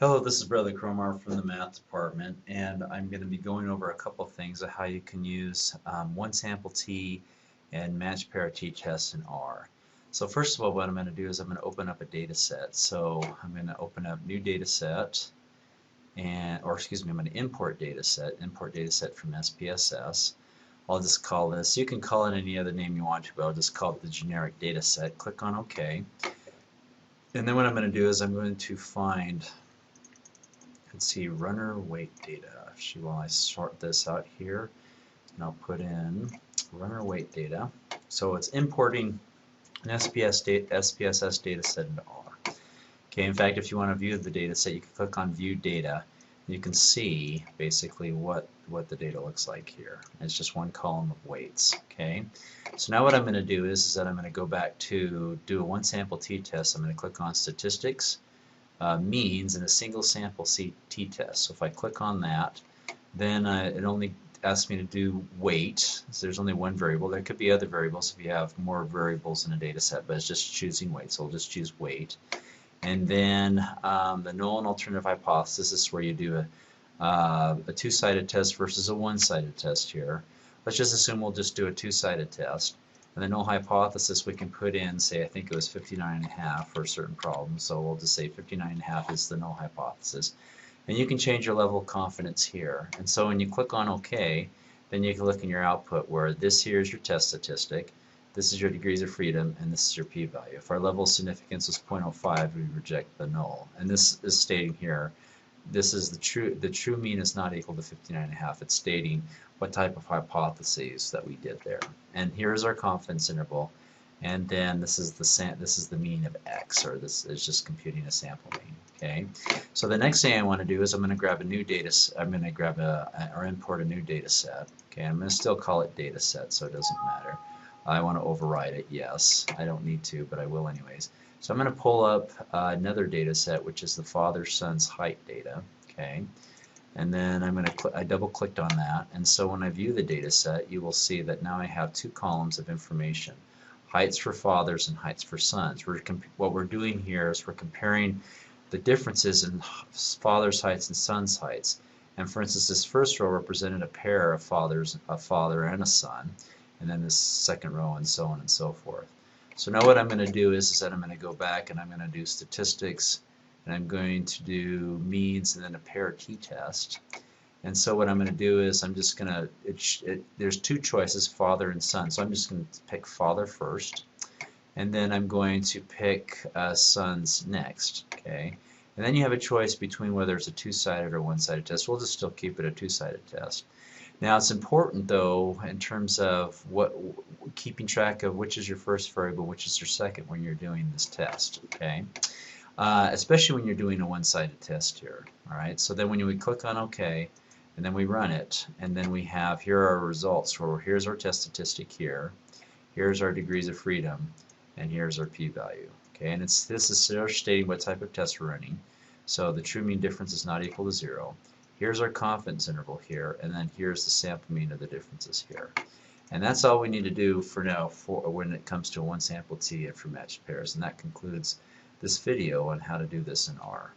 Hello, this is Brother Cromar from the Math Department, and I'm going to be going over a couple things of how you can use one sample t and match parity tests in R. So first of all, what I'm going to do is I'm going to open up a data set. So I'm going to open up new data set, or excuse me, I'm going to import data set from SPSS. I'll just call this, you can call it any other name you want to, but I'll just call it the generic data set. Click on OK. And then what I'm going to do is I'm going to find, let's see, runner weight data. Actually, while I sort this out here, and I'll put in runner weight data. So it's importing an SPSS data set into R. Okay, in fact, if you want to view the data set, you can click on View Data. You can see basically what the data looks like here. It's just one column of weights. Okay, so now what I'm going to do is that I'm going to go back to do a one sample t-test. I'm going to click on Statistics, Means, and a single sample t-test. So if I click on that, then it only asks me to do weight. So there's only one variable. There could be other variables if you have more variables in a data set, but it's just choosing weight. So we'll just choose weight. And then the null and alternative hypothesis is where you do a two-sided test versus a one-sided test here. Let's just assume we'll just do a two-sided test. And the null hypothesis we can put in, say, I think it was 59.5 for a certain problem. So we'll just say 59.5 is the null hypothesis. And you can change your level of confidence here. And so when you click on OK, then you can look in your output where this here is your test statistic, this is your degrees of freedom, and this is your p-value. If our level of significance is 0.05, we reject the null. And this is stating here, this is the true mean is not equal to 59.5. It's stating what type of hypotheses that we did there. And here's our confidence interval. And then this is the mean of X, or this is just computing a sample mean. Okay. So the next thing I want to do is I'm going to grab a new data. I'm going to grab or import a new data set. Okay. I'm going to still call it data set, so it doesn't matter. I want to override it. Yes. I don't need to, but I will anyways. So I'm going to pull up another data set, which is the father-son's height data. Okay. And then I double clicked on that, and so when I view the data set, you will see that now I have two columns of information. Heights for fathers and heights for sons. What we're doing here is we're comparing the differences in fathers' heights and sons' heights. And for instance, this first row represented a pair of fathers, a father and a son, and then this second row, and so on and so forth. So now what I'm going to do is that I'm going to go back and I'm going to do statistics, and I'm going to do means, and then a parity test. And so what I'm going to do is I'm just going to, there's two choices, father and son. So I'm just going to pick father first, and then I'm going to pick sons next. Okay, and then you have a choice between whether it's a two-sided or one-sided test. We'll just still keep it a two-sided test. Now it's important though in terms of keeping track of which is your first variable, which is your second when you're doing this test. Okay. Especially when you're doing a one-sided test here. All right, so then when we click on OK, and then we run it, and then we have, here are our results, where here's our test statistic here, here's our degrees of freedom, and here's our p-value. Okay, and this is stating what type of test we're running. So the true mean difference is not equal to 0. Here's our confidence interval here, and then here's the sample mean of the differences here. And that's all we need to do for now when it comes to one sample t and for matched pairs. And that concludes this video on how to do this in R.